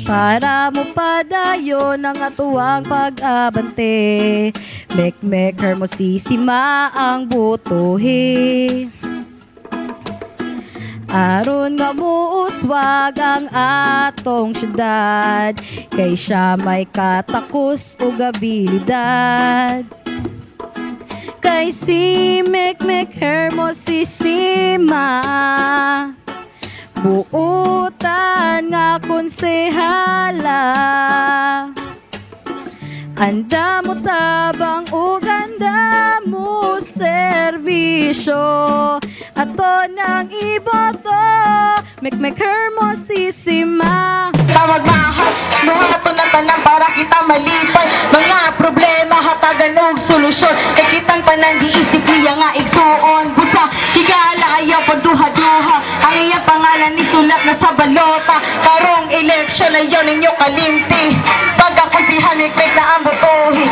para mo padayon ang atuang pag-abante. Mek hermosisima ang butuhi. Aron nga muuswag ang atong syudad, kay siya may katakos ug abilidad. Kay si Mek hermosisima, buutan nga konsehala. Anda mo tabang ug anda mo serbisyo, ato nang iboto Mek hermosisima. Magmahal, buhato na tanan para kita malipay. Mga problema hatagan og solusyon, kay kitang tanan giisip niya nga igsuon. Busa higala ayaw pagduha-duha, ang iyang pangalan isulat na sa balota. Karong eleksyon ayaw ninyo kalimti, pagkakonsihan Mek na ang butuhi.